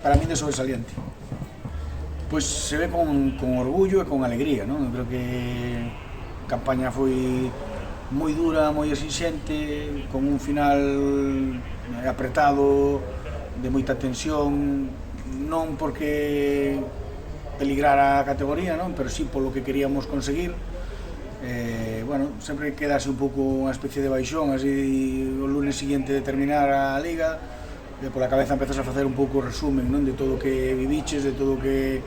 para min de sobresaliente. Pois se ve con orgullo e con alegría, non? Eu creo que a campaña foi moi dura, moi exixente, con un final apretado, de moita tensión, non porque peligrara a categoría, non? Pero sí polo que queríamos conseguir. Bueno, sempre quedase un pouco unha especie de baixón, así o lunes seguinte de terminar a Liga, e pola cabeza empezas a facer un pouco o resumen, non? De todo o que viviches, de todo o que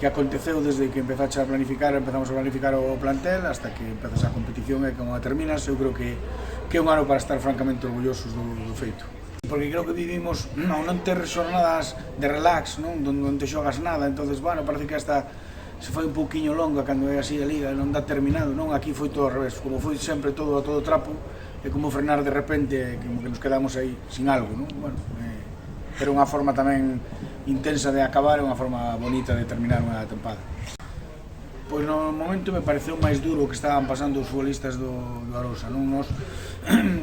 aconteceu desde que empezamos a planificar o plantel hasta que empezas a competición e como a terminas. Eu creo que é un ano para estar francamente orgullosos do feito. Porque creo que vivimos non ter xornadas de relax, non te xogas nada, entonces, bueno, parece que hasta se foi un pouquiño longa cando é así a Liga, non dá terminado, non? Aquí foi todo ao revés, como foi sempre todo a todo trapo, é como frenar de repente, como que nos quedamos aí sin algo, non? Bueno, era unha forma tamén intensa de acabar e unha forma bonita de terminar unha tempada. Pois no momento me pareceu máis duro o que estaban pasando os futbolistas do Arosa, non? Nos,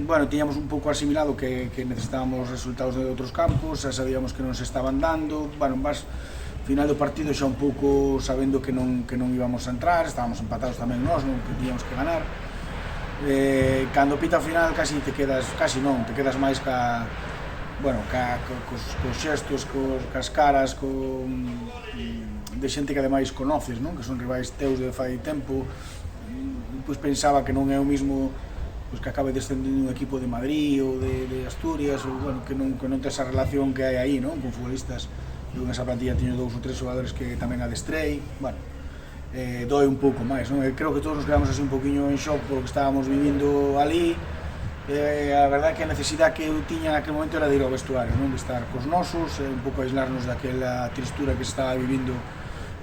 bueno, tiñamos un pouco asimilado que necesitábamos resultados de outros campos, xa sabíamos que non se estaban dando, bueno, vas final do partido xa un pouco sabendo que non íbamos a entrar, estábamos empatados tamén nós, non? Que tiñamos que ganar. Cando pita o final casi te quedas máis cos xestos, cas caras, de xente que ademais conoces, non? Que son rivais teus de fai tempo. Pois pensaba que non é o mismo que acabe descendendo un equipo de Madrid ou de Asturias, ou bueno, que non ten esa relación que hai aí, non? Con futbolistas. Eu nesa plantilla teño 2 ou 3 xogadores que tamén adestrei, bueno, doe un pouco máis, non? Creo que todos nos quedamos así un poquinho en shock polo que estábamos vivindo ali. A verdade é que a necesidade que eu tiña naquele momento era de ir ao vestuario, non? De estar cos nosos, un pouco aislarnos daquela tristura que se estaba vivindo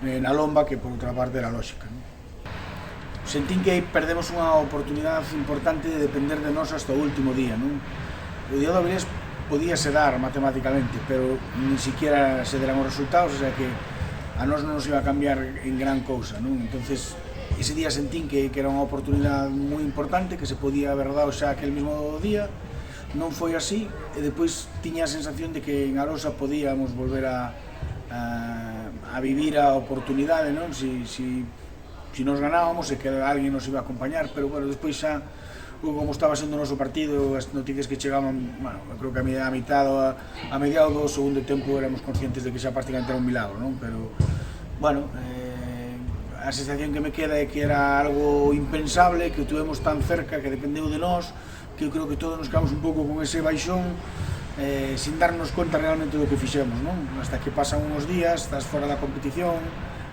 na lomba, que por outra parte era lógica, non? Sentín que perdemos unha oportunidade importante de depender de nós hasta o último día, non? O día do Avilés podíase dar matemáticamente, pero ni siquiera se deran os resultados, o sea que a nós non nos iba a cambiar en gran cousa, non? Entonces, ese día sentín que era unha oportunidade moi importante, que se podía haber dado xa aquel mismo día, non foi así, e depois tiña a sensación de que en Arosa podíamos volver a vivir a oportunidade, non? Si nos ganábamos e que alguén nos iba a acompañar, pero bueno, despois xa, como estaba sendo o noso partido, as noticias que chegaban, bueno, eu creo que a mitad, a mediado do segundo tempo éramos conscientes de que xa prácticamente era un milagro, non? Pero, bueno, a sensación que me queda é que era algo impensable, que o tuvemos tan cerca, que dependeu de nós, que eu creo que todos nos quedamos un pouco con ese baixón, sin darnos conta realmente do que fixemos, non? Hasta que pasan uns días, estás fora da competición,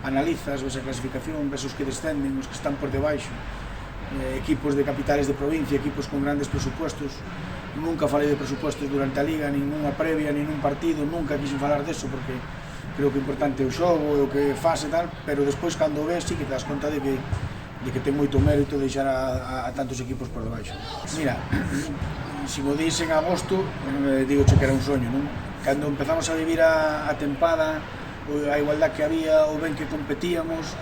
analizas, ves a clasificación, ves os que descenden, os que están por debaixo, equipos de capitales de provincia, equipos con grandes presupuestos. Nunca falei de presupuestos durante a Liga, nin nunha previa, nin nun partido, nunca quixen falar deso, porque creo que o importante é o xogo, é o que faz e tal, pero despois cando ves sí que te das conta de que ten moito mérito deixar a tantos equipos por debaixo. Mira, se mo dís en agosto, digo que era un soño, non? Cando empezamos a vivir a tempada, a igualdade que había, o ben que competíamos,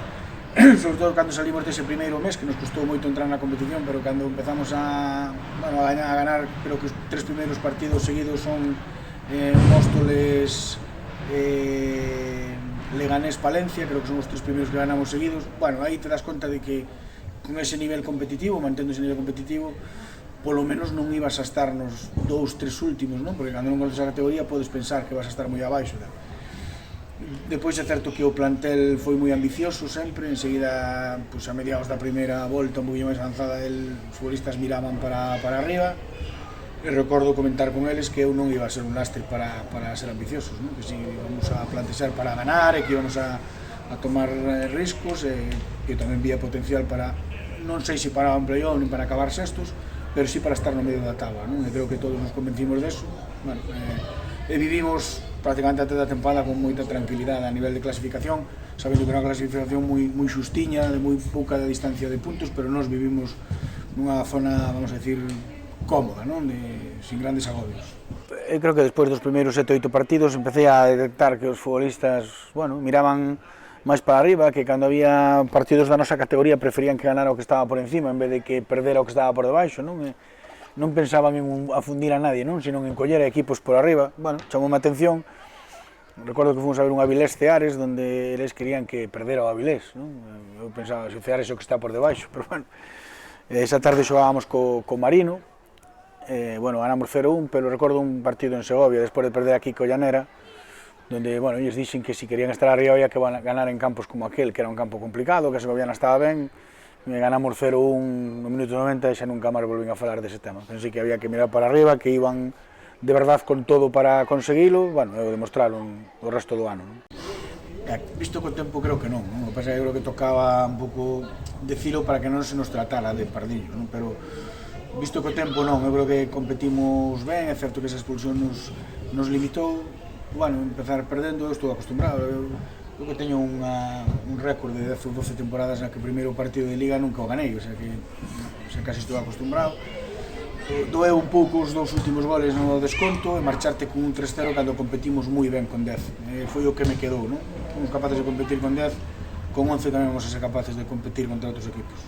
sobre todo cando salimos dese primeiro mes, que nos custou moito entrar na competición, pero cando empezamos a ganar, creo que os 3 primeiros partidos seguidos son Móstoles, Leganés, Palencia, creo que son os 3 primeiros que ganamos seguidos. Bueno, aí te das conta de que con ese nivel competitivo, mantendo ese nivel competitivo, polo menos non ibas a estar nos 2, 3 últimos, non? Porque cando non volves a categoría podes pensar que vas a estar moi abaixo. Depois é certo que o plantel foi moi ambicioso sempre, enseguida, a mediados da primeira volta, un poquinho máis avanzada, os futbolistas miraban para arriba. E recordo comentar con eles que eu non iba a ser un lastre para ser ambiciosos, non? Que si íbamos a plantexar para ganar e que íbamos a tomar riscos, e que tamén vía potencial para, non sei se para un play-off nin para acabar sextos, pero sí para estar no medio da táboa, non? E creo que todos nos convencimos deso. Bueno, e vivimos prácticamente até da tempada con moita tranquilidade a nivel de clasificación, sabendo que era unha clasificación moi xustiña, de moi pouca distancia de puntos, pero nós vivimos nunha zona, vamos a decir, cómoda, non? Sin grandes agobios. Eu creo que despois dos primeiros 7 ou 8 partidos empecé a detectar que os futbolistas, bueno, miraban máis para arriba, que cando había partidos da nosa categoría preferían que ganara o que estaba por encima en vez de que perdera o que estaba por debaixo, non? Non pensaban en afundir a nadie, non? Sino en coller a equipos por arriba. Bueno, chamoume a atención Recordo que fomos a ver un Avilés Ceares donde eles querían que perdera o Avilés, non? Eu pensaba, se o Ceares é o que está por debaixo, pero bueno. Esa tarde xogábamos co Marino, bueno, ganamos 0-1, pero recordo un partido en Segovia, despois de perder aquí co Llanera, donde, bueno, ellos dixen que si querían estar arriba había que ganar en campos como aquel, que era un campo complicado, que a Segoviana estaba ben, ganamos 0-1 no minuto 90 e xa nunca máis volvín a falar dese tema. Pensei que había que mirar para arriba, que iban de verdad con todo para conseguilo, bueno, e demostraron o resto do ano, non? Visto co tempo creo que non, non? O que pasa é que creo que tocaba un pouco decilo para que non se nos tratara de pardillo, non? Pero visto co tempo non, eu creo que competimos ben, é certo que esa expulsión nos limitou, bueno, empezar perdendo, eu estou acostumbrado, eu que teño un récord de 10 ou 12 temporadas na que o primeiro partido de Liga nunca o ganei, o sea que casi estou acostumbrado. Doeu un pouco os dous últimos goles no desconto e marcharte con un 3-0 cando competimos moi ben con 10. Foi o que me quedou, non? Fomos capaces de competir con 10, con 11 tamén vamos a ser capaces de competir contra outros equipos.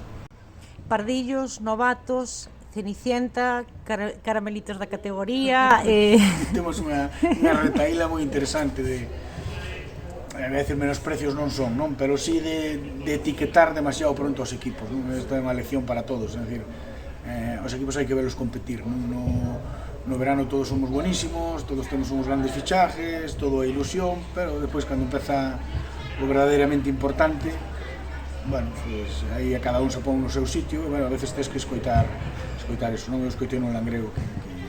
Pardillos, novatos, Cenicienta, caramelitos da categoría... Temos unha retaíla moi interesante de... A veces menosprecios non son, non? Pero sí de etiquetar demasiado pronto os equipos, non? Isto é unha lección para todos, é dicir, os equipos hai que velos competir, non? No verano todos somos buenísimos, todos temos uns grandes fichajes, todo é ilusión, pero despois cando empeza o verdadeiramente importante, bueno, pues aí a cada un se pon no seu sitio, e bueno, a veces tens que escoitar eso, non? Eu escoitei no Langreo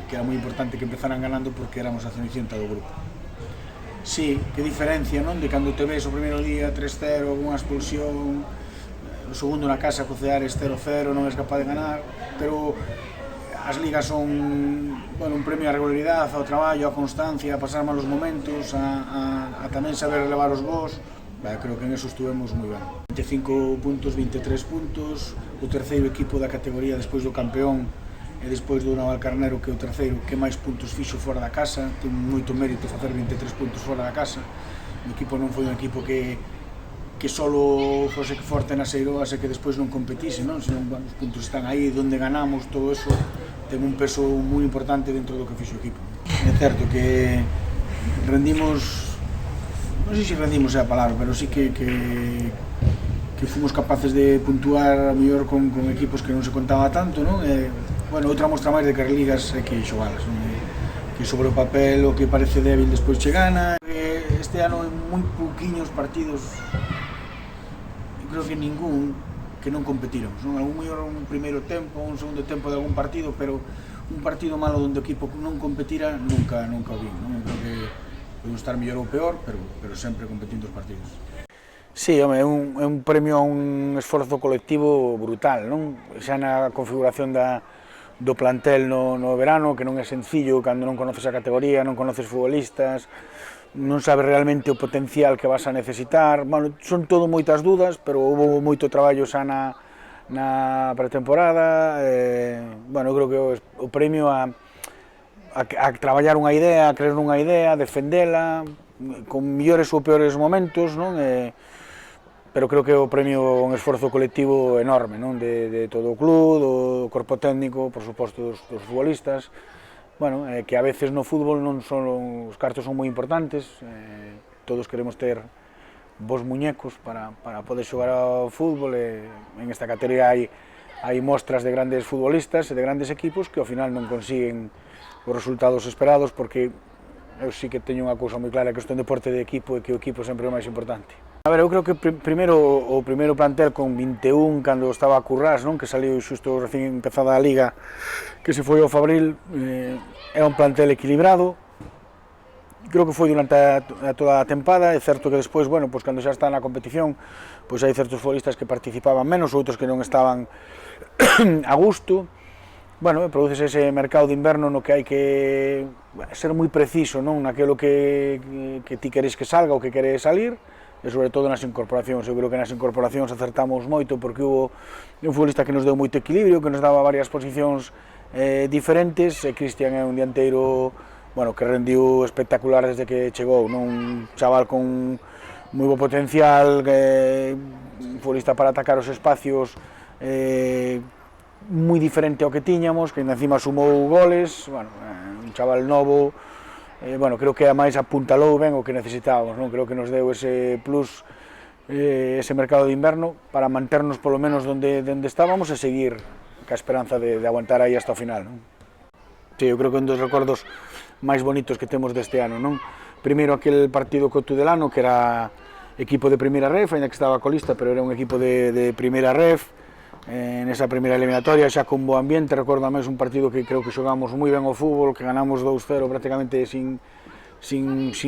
que era moi importante que empezaran ganando porque éramos a Cenicienta do grupo. Sí, que diferencia, non? De cando te ves o primeiro día 3-0, unha expulsión, o segundo na casa co Ceares 0-0, non és capaz de ganar, pero as ligas son, bueno, un premio á regularidade, ao traballo, á constancia, a pasar malos momentos, a tamén saber levar os gols. Creo que en eso estuvemos moi ben. 25 puntos, 23 puntos, o terceiro equipo da categoría despois do campeón e despois do Navalcarnero, que é o terceiro que máis puntos fixo fora da casa, ten moito mérito facer 23 puntos fora da casa. O equipo non foi un equipo que solo fose forte nas Eiroas e que despois non competise, non? Senón, bueno, os puntos están aí, onde ganamos, todo eso ten un peso moi importante dentro do que fixo o equipo. É certo que rendimos, non sei se rendimos é a palabra, pero sí que fomos capaces de puntuar a mellor con equipos que non se contaba tanto, non? Bueno, outra mostra máis de que as ligas hai que xogalas, non? Que sobre o papel o que parece débil despois che gana. Este ano en moi pouquiños partidos, creo que ningún que non competiramos, non? Algún mellor un primeiro tempo, un segundo tempo de algún partido, pero un partido malo onde o equipo non competira nunca o vi, non? Creo que podemos estar mellor ou peor, pero sempre competindo os partidos. Sí, home, é un premio a un esforzo colectivo brutal, non? Xa na configuración do plantel no verano, que non é sencillo cando non conoces a categoría, non conoces futbolistas, non sabes realmente o potencial que vas a necesitar. Bueno, son todo moitas dudas, pero houve moito traballo xa na pretemporada. Bueno, eu creo que o premio a traballar unha idea, a creer nunha idea, a defendela, con mellores ou peores momentos, non? Pero creo que o premio é un esforzo colectivo enorme, non? De todo o club, do corpo técnico, por suposto dos futbolistas. Bueno, que a veces no fútbol non son os cartos son moi importantes, todos queremos ter bons muñecos para poder xogar ao fútbol, e en esta categoría hai mostras de grandes futbolistas e de grandes equipos que ao final non consiguen os resultados esperados, porque eu sí que teño unha cousa moi clara, que isto é un deporte de equipo e que o equipo sempre é o máis importante. A ver, eu creo que o primeiro plantel con 21, cando estaba a Currás, non? Que saliu xusto recién empezada a Liga, que se foi ao Fabril, era un plantel equilibrado. Creo que foi durante toda a tempada. É certo que despois, bueno, pues cando xa está na competición, pois hai certos futbolistas que participaban menos, outros que non estaban a gusto. Bueno, produces ese mercado de inverno no que hai que ser moi preciso, non? Naquilo que ti queres que salga ou que queres salir, e sobre todo nas incorporacións. Eu creo que nas incorporacións acertamos moito, porque hubo un futbolista que nos deu moito equilibrio, que nos daba varias posicións diferentes, e Cristian é un dianteiro, bueno, que rendiu espectacular desde que chegou, non? Un chaval con moi bo potencial, un futbolista para atacar os espacios, moi diferente ao que tiñamos, que encima sumou goles, bueno, un chaval novo, bueno, creo que ademais apuntalou ben o que necesitábamos, non? Creo que nos deu ese plus, ese mercado de inverno para manternos polo menos donde estábamos e seguir ca esperanza de aguantar aí hasta o final, non? Sí, eu creo que un dos recordos máis bonitos que temos deste ano, non? Primeiro aquel partido co Tudelano, que era equipo de primeira ref, ainda que estaba colista, pero era un equipo de primeira ref, nesa primeira eliminatoria, xa con bo ambiente. Recordo máis un partido que creo que xogamos moi ben ao fútbol, que ganamos 2-0 prácticamente sin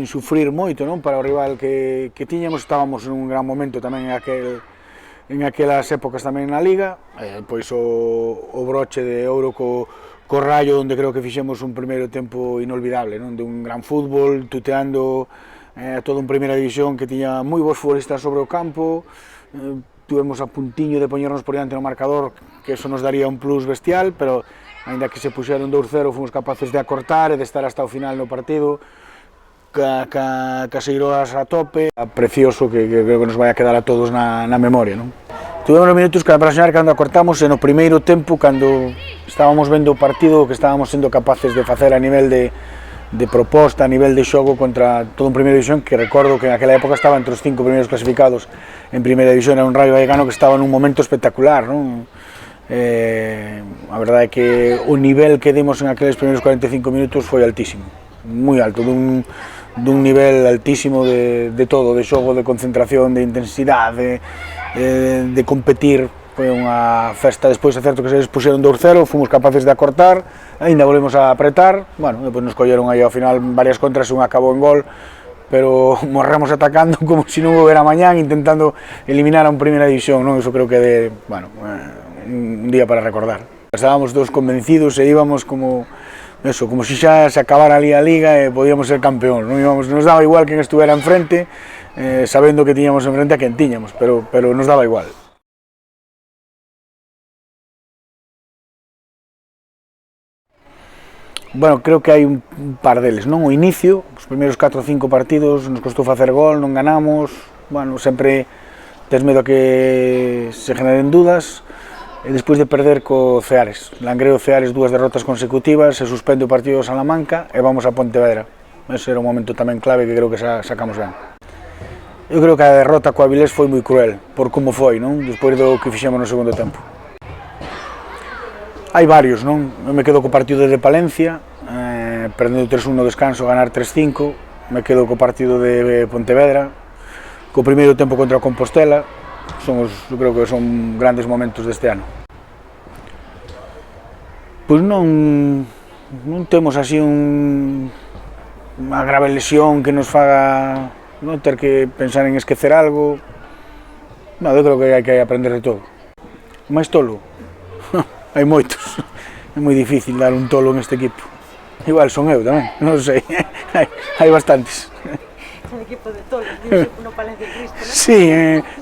sufrir moito, non? Para o rival que tiñamos. Estábamos en un gran momento tamén en aquelas épocas tamén na Liga, pois o broche de ouro co Rayo, onde creo que fixemos un primeiro tempo inolvidable, non? De un gran fútbol, tuteando todo en primeira división, que tiña moi bons futbolistas sobre o campo, tuvemos a puntiño de poñernos por diante no marcador, que eso nos daría un plus bestial, pero ainda que se puxeron 2-0 fomos capaces de acortar e de estar hasta o final no partido, ca Seiroas a tope, precioso, que creo que nos vai a quedar a todos na memoria, non? Tuvemos uns minutos para soñar cando acortamos, e no primeiro tempo, cando estábamos vendo o partido, que estábamos sendo capaces de facer a nivel de proposta, a nivel de xogo contra todo un primeira división, que recordo que en aquela época estaba entre os 5 primeiros clasificados en primeira división, era un Rayo Vallecano que estaba nun momento espectacular, non? A verdade é que o nivel que dimos en aqueles primeiros 45 minutos foi altísimo, moi alto, dun nivel altísimo de todo, de xogo, de concentración, de intensidade, de competir. Foi unha festa. Despois é certo que se puxeron 2-0, fomos capaces de acortar, ainda volvemos a apretar, bueno, depois nos colleron aí ao final varias contras, unha acabou en gol, pero morremos atacando como se non houbera mañán, intentando eliminar a un primeira división, non? Iso creo que bueno, un día para recordar. Estábamos todos convencidos e íbamos como eso, como se xa se acabara ali a Liga e podíamos ser campeón, non íbamos, nos daba igual quen estuviera enfrente, sabendo que tiñamos enfrente a quen tiñamos, pero nos daba igual. Bueno, creo que hai un par deles, non? O inicio, os primeiros 4 ou 5 partidos, nos costou facer gol, non ganamos, bueno, sempre tes medo a que se generen dudas, e despois de perder co Ceares, Langreo Ceares 2 derrotas consecutivas, se suspende o partido de Salamanca e vamos a Pontevedra. Ese era un momento tamén clave que creo que sacamos ben. Eu creo que a derrota co Avilés foi moi cruel, por como foi, non? Despois do que fixemos no segundo tempo. Hai varios, non? Eu me quedo co partido de Palencia, perdendo 3-1 no descanso, ganar 3-5, me quedo co partido de Pontevedra, co primeiro tempo contra o Compostela, eu creo que son grandes momentos deste ano. Pois non temos así unha grave lesión que nos faga non ter que pensar en esquecer algo. Non, eu creo que hai que aprender de todo. Mais tolo? Hai moitos, é moi difícil dar un tolo neste equipo. Igual son eu tamén, non sei, hai bastantes. Un equipo de tolos, no Palencia Cristo, non? Sí,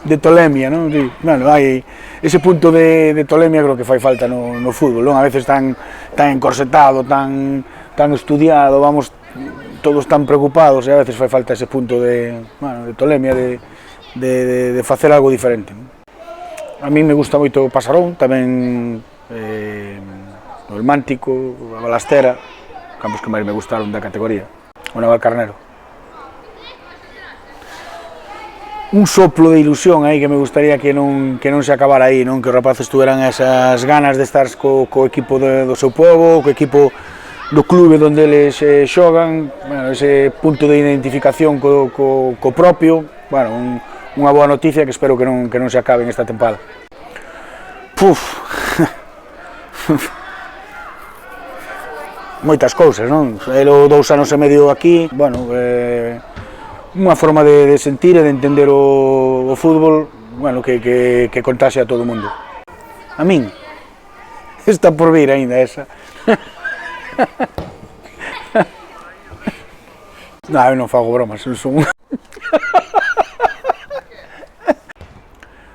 de tolemia, non? Sí. Bueno, hai ese punto de tolemia creo que fai falta no fútbol, non? A veces tan encorsetado, tan estudiado, vamos todos tan preocupados, e a veces fai falta ese punto de tolemia, de facer algo diferente. A mí me gusta moito o Pasarón, tamén o El Mántico, a Balastera, campos que máis me gustaron da categoría, o Navalcarnero. Un soplo de ilusión aí que me gustaría que non se acabara aí, non? Que os rapaces tuveran esas ganas de estar co equipo do seu povo, co equipo do clube onde eles xogan, bueno, ese punto de identificación co propio, bueno, unha boa noticia que espero que non se acabe en esta tempada. Moitas cousas, non? Elo 2 anos e medio aquí, bueno, unha forma de sentir e de entender o fútbol, bueno, que contaxe a todo o mundo. A min, está por vir aínda esa. Non, eu non fago bromas, eu son...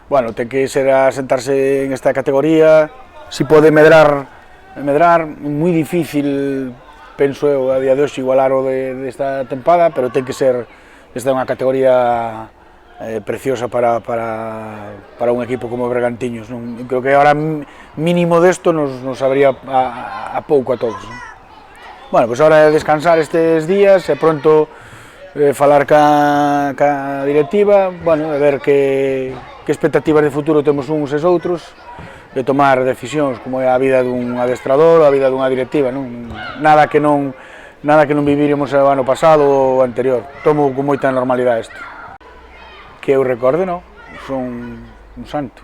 Bueno, ten que ser a sentarse en esta categoría, si pode medrar, moi difícil, penso eu, a día de hoxe igualar o desta tempada, pero ten que ser, esta é unha categoría preciosa para un equipo como o Bergantiños, non? Creo que ahora mínimo desto nos sabría a pouco a todos, non? Bueno, pois ahora é descansar estes días e pronto falar ca directiva, bueno, e ver que expectativas de futuro temos uns e outros, e tomar decisións como é a vida dun adestrador ou a vida dunha directiva, non? Nada que non viviremos o ano pasado ou anterior, tomo con moita normalidade isto. Que eu recorde, non? Son un santo.